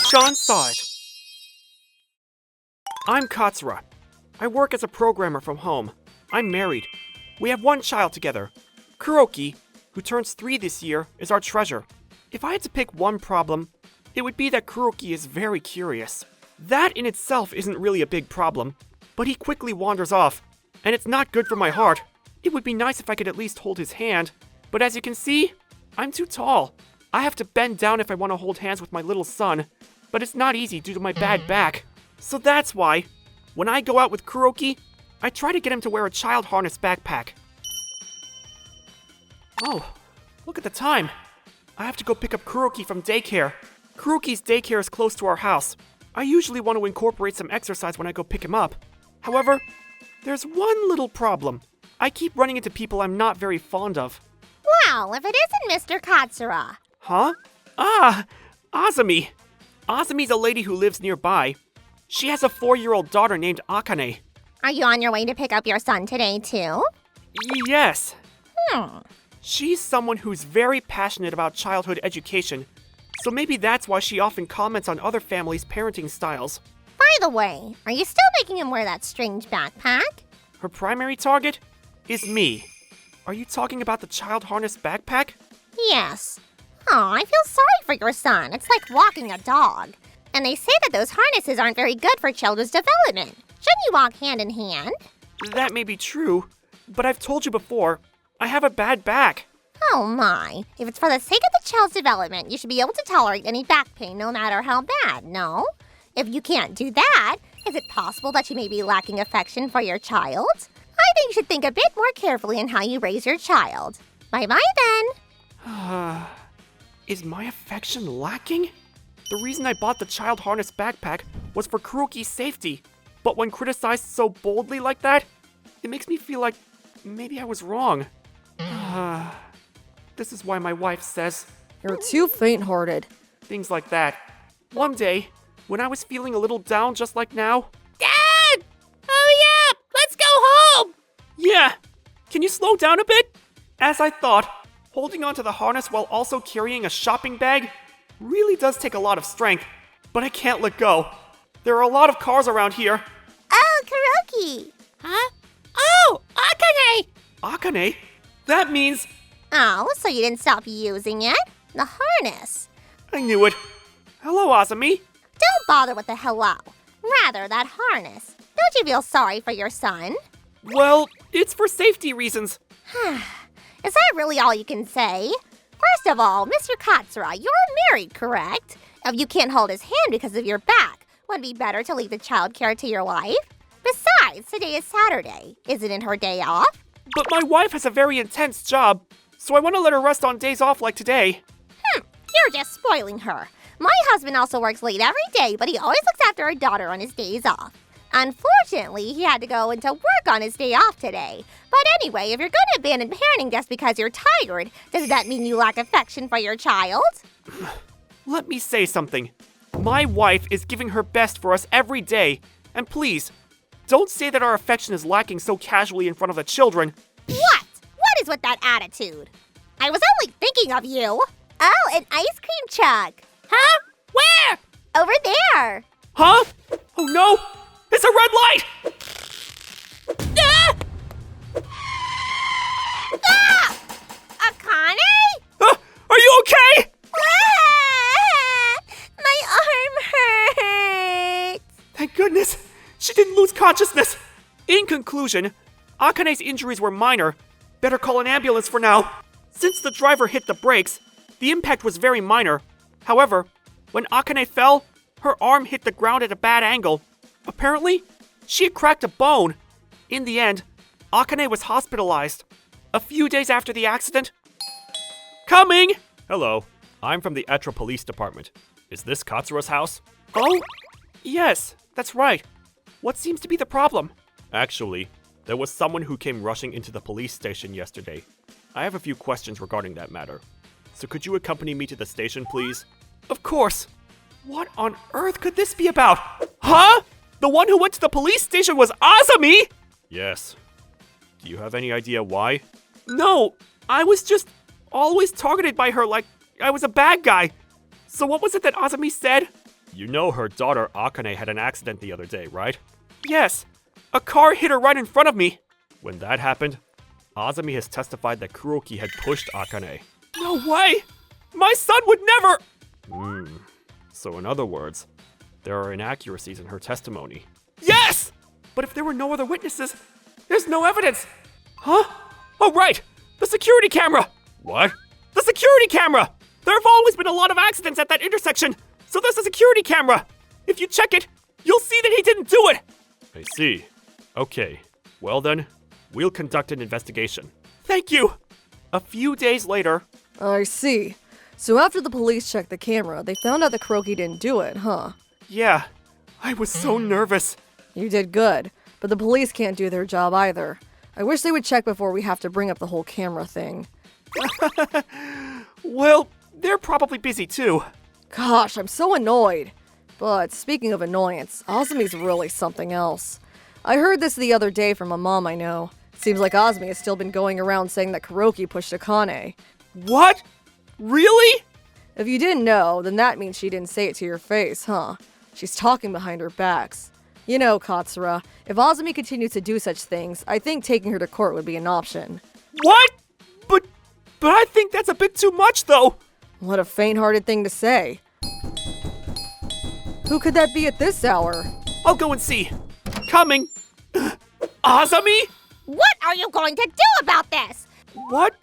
Sean saw it. I'm Katsura. I work as a programmer from home. I'm married. We have one child together. Kuroki, who turns 3 this year, is our treasure. If I had to pick one problem, it would be that Kuroki is very curious. That in itself isn't really a big problem, but he quickly wanders off, and it's not good for my heart. It would be nice if I could at least hold his hand, but as you can see, I'm too tall. I have to bend down if I want to hold hands with my little son, but it's not easy due to my bad back. So that's why, when I go out with Kuroki, I try to get him to wear a child harness backpack. Oh, look at the time. I have to go pick up Kuroki from daycare. Kuroki's daycare is close to our house. I usually want to incorporate some exercise when I go pick him up. However, there's one little problem. I keep running into people I'm not very fond of. Well, if it isn't Mr. Katsura. Huh? Ah, Azami. Azami's a lady who lives nearby. She has a 4-year-old daughter named Akane. Are you on your way to pick up your son today, too? Yes. Hmm. She's someone who's very passionate about childhood education, so maybe that's why she often comments on other families' parenting styles. By the way, are you still making him wear that strange backpack? Her primary target is me. Are you talking about the child harness backpack? Yes. Oh, I feel sorry for your son. It's like walking a dog. And they say that those harnesses aren't very good for children's development. Shouldn't you walk hand in hand? That may be true, but I've told you before, I have a bad back. Oh my. If it's for the sake of the child's development, you should be able to tolerate any back pain no matter how bad, no? If you can't do that, is it possible that you may be lacking affection for your child? I think you should think a bit more carefully on how you raise your child. Bye-bye then. Is my affection lacking? The reason I bought the child harness backpack was for Kuroki's safety. But when criticized so boldly like that, it makes me feel like maybe I was wrong. This is why my wife says, "You're too faint-hearted." Things like that. One day, when I was feeling a little down just like now... Dad! Hurry up! Let's go home! Yeah! Can you slow down a bit? As I thought, holding onto the harness while also carrying a shopping bag really does take a lot of strength, but I can't let go. There are a lot of cars around here. Oh, Kuroki. Huh? Oh, Akane! Akane? That means... Oh, so you didn't stop using it? The harness. I knew it. Hello, Azami. Don't bother with the hello. Rather, that harness. Don't you feel sorry for your son? Well, it's for safety reasons. Is that really all you can say? First of all, Mr. Katsura, you're married, correct? If you can't hold his hand because of your back, wouldn't it be better to leave the child care to your wife? Besides, today is Saturday. Isn't it her day off? But my wife has a very intense job, so I want to let her rest on days off like today. You're just spoiling her. My husband also works late every day, but he always looks after our daughter on his days off. Unfortunately, he had to go into work on his day off today. But anyway, if you're going to abandon parenting just because you're tired, does that mean you lack affection for your child? Let me say something. My wife is giving her best for us every day, and please, don't say that our affection is lacking so casually in front of the children. What? What is with that attitude? I was only thinking of you. Oh, an ice cream truck. Huh? Where? Over there. Huh? Oh no! It's a red light! Ah! Ah! Akane? Are you okay? Ah! My arm hurts. Thank goodness, she didn't lose consciousness. In conclusion, Akane's injuries were minor. Better call an ambulance for now. Since the driver hit the brakes, the impact was very minor. However, when Akane fell, her arm hit the ground at a bad angle. Apparently, she had cracked a bone. In the end, Akane was hospitalized. A few days after the accident... Coming! Hello, I'm from the Etra Police Department. Is this Katsura's house? Oh, yes, that's right. What seems to be the problem? Actually, there was someone who came rushing into the police station yesterday. I have a few questions regarding that matter. So could you accompany me to the station, please? Of course. What on earth could this be about? Huh? The one who went to the police station was Azami? Yes. Do you have any idea why? No, I was just always targeted by her like I was a bad guy. So what was it that Azami said? You know her daughter Akane had an accident the other day, right? Yes. A car hit her right in front of me. When that happened, Azami has testified that Kuroki had pushed Akane. No way! My son would never! So in other words, there are inaccuracies in her testimony. Yes! But if there were no other witnesses, there's no evidence. Huh? Oh, right! The security camera! What? The security camera! There have always been a lot of accidents at that intersection, so there's a security camera. If you check it, you'll see that he didn't do it. I see. Okay. Well then, we'll conduct an investigation. Thank you! A few days later... I see. So after the police checked the camera, they found out that Kuroki didn't do it, huh? Yeah. I was so nervous. You did good, but the police can't do their job either. I wish they would check before we have to bring up the whole camera thing. Well, they're probably busy too. Gosh, I'm so annoyed. But speaking of annoyance, Azami's really something else. I heard this the other day from a mom I know. Seems like Azami has still been going around saying that Kuroki pushed Akane. What? Really? If you didn't know, then that means she didn't say it to your face, huh? She's talking behind our backs. You know, Katsura, if Azami continues to do such things, I think taking her to court would be an option. What? But I think that's a bit too much, though. What a faint-hearted thing to say. Who could that be at this hour? I'll go and see. Coming. Azami? What are you going to do about this? What?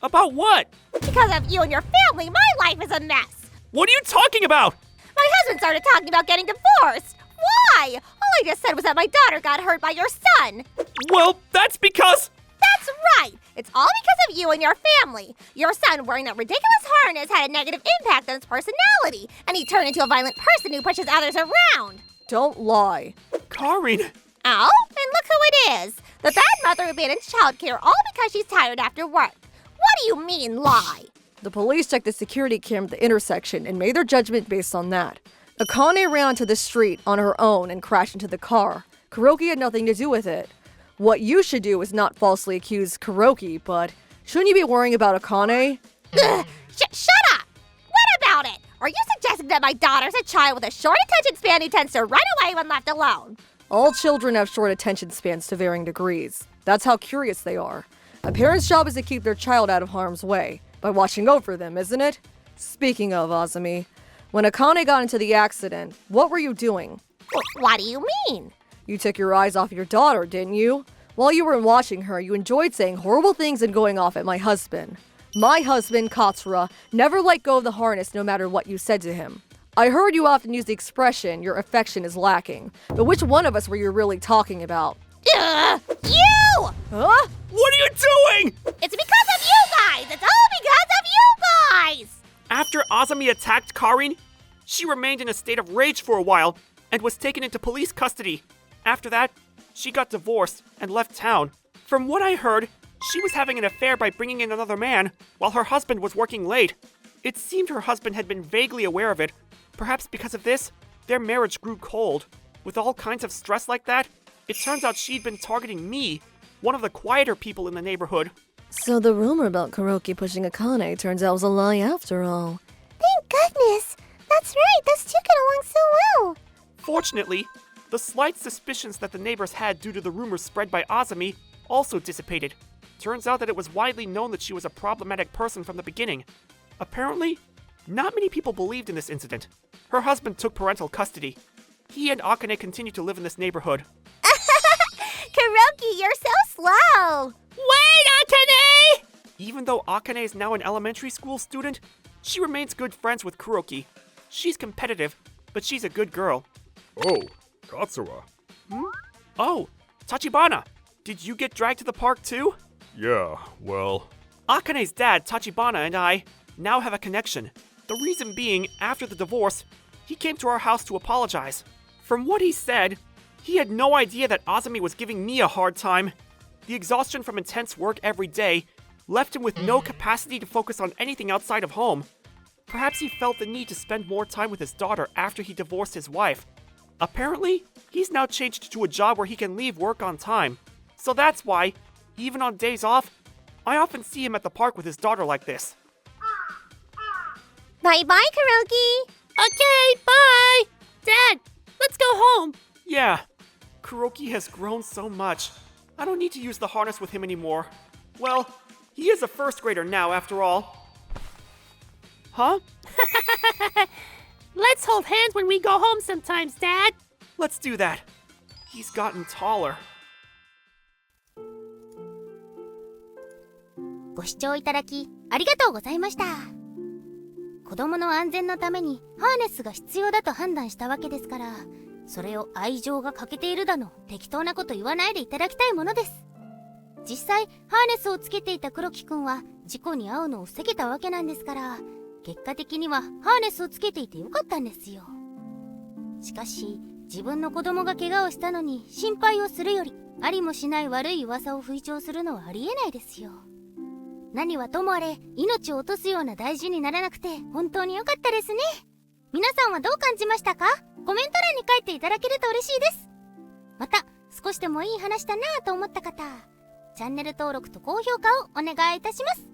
About what? Because of you and your family, my life is a mess. What are you talking about? My husband started talking about getting divorced. Why? All I just said was that my daughter got hurt by your son. Well, that's because... That's right. It's all because of you and your family. Your son wearing that ridiculous harness had a negative impact on his personality, and he turned into a violent person who pushes others around. Don't lie. Karin. Oh, and look who it is. The bad mother who abandons childcare all because she's tired after work. What do you mean, lie? The police checked the security camera at the intersection and made their judgment based on that. Akane ran onto the street on her own and crashed into the car. Kuroki had nothing to do with it. What you should do is not falsely accuse Kuroki, but shouldn't you be worrying about Akane? Shut up! What about it? Are you suggesting that my daughter's a child with a short attention span who tends to run away when left alone? All children have short attention spans to varying degrees. That's how curious they are. A parent's job is to keep their child out of harm's way, by watching over them, isn't it? Speaking of, Azami, when Akane got into the accident, what were you doing? What do you mean? You took your eyes off your daughter, didn't you? While you were watching her, you enjoyed saying horrible things and going off at my husband. My husband, Katsura, never let go of the harness no matter what you said to him. I heard you often use the expression, your affection is lacking. But which one of us were you really talking about? You! Huh? What are you doing? It's because of you guys! It's all because of you guys! After Azami attacked Karin, she remained in a state of rage for a while and was taken into police custody. After that, she got divorced and left town. From what I heard, she was having an affair by bringing in another man while her husband was working late. It seemed her husband had been vaguely aware of it. Perhaps because of this, their marriage grew cold. With all kinds of stress like that, it turns out she'd been targeting me, one of the quieter people in the neighborhood. So the rumor about Kuroki pushing Akane turns out was a lie after all. Thank goodness! That's right, those two get along so well! Fortunately, the slight suspicions that the neighbors had due to the rumors spread by Azami also dissipated. Turns out that it was widely known that she was a problematic person from the beginning. Apparently, not many people believed in this incident. Her husband took parental custody. He and Akane continue to live in this neighborhood. Kuroki, you're so slow! Wait, Akane! Even though Akane is now an elementary school student, she remains good friends with Kuroki. She's competitive, but she's a good girl. Oh, Katsura. Oh, Tachibana! Did you get dragged to the park too? Yeah, well... Akane's dad, Tachibana, and I now have a connection. The reason being, after the divorce, he came to our house to apologize. From what he said, he had no idea that Azami was giving me a hard time. The exhaustion from intense work every day left him with no capacity to focus on anything outside of home. Perhaps he felt the need to spend more time with his daughter after he divorced his wife. Apparently, he's now changed to a job where he can leave work on time. So that's why, even on days off, I often see him at the park with his daughter like this. Bye-bye, Kuroki! Okay, bye! Dad, let's go home. Yeah, Kuroki has grown so much. I don't need to use the harness with him anymore. Well, he is a first grader now, after all. Huh? Let's hold hands when we go home sometimes, Dad. Let's do that. He's gotten taller. ご視聴いただきありがとうございました。子供の安全のためにハーネスが必要だと判断したわけですから、それを愛情が欠けているだの適当なこと言わないでいただきたいものです。実際ハーネスをつけていた黒木くんは事故に遭うのを防げたわけなんですから、結果的にはハーネスをつけていてよかったんですよ。しかし自分の子供が怪我をしたのに心配をするより、ありもしない悪い噂を吹聴するのはありえないですよ。何はともあれ命を落とすような大事にならなくて本当に良かったですね。皆さんはどう感じましたか？コメント欄に書いていただけると嬉しいです。また少しでもいい話だなぁと思った方、チャンネル登録と高評価をお願いいたします。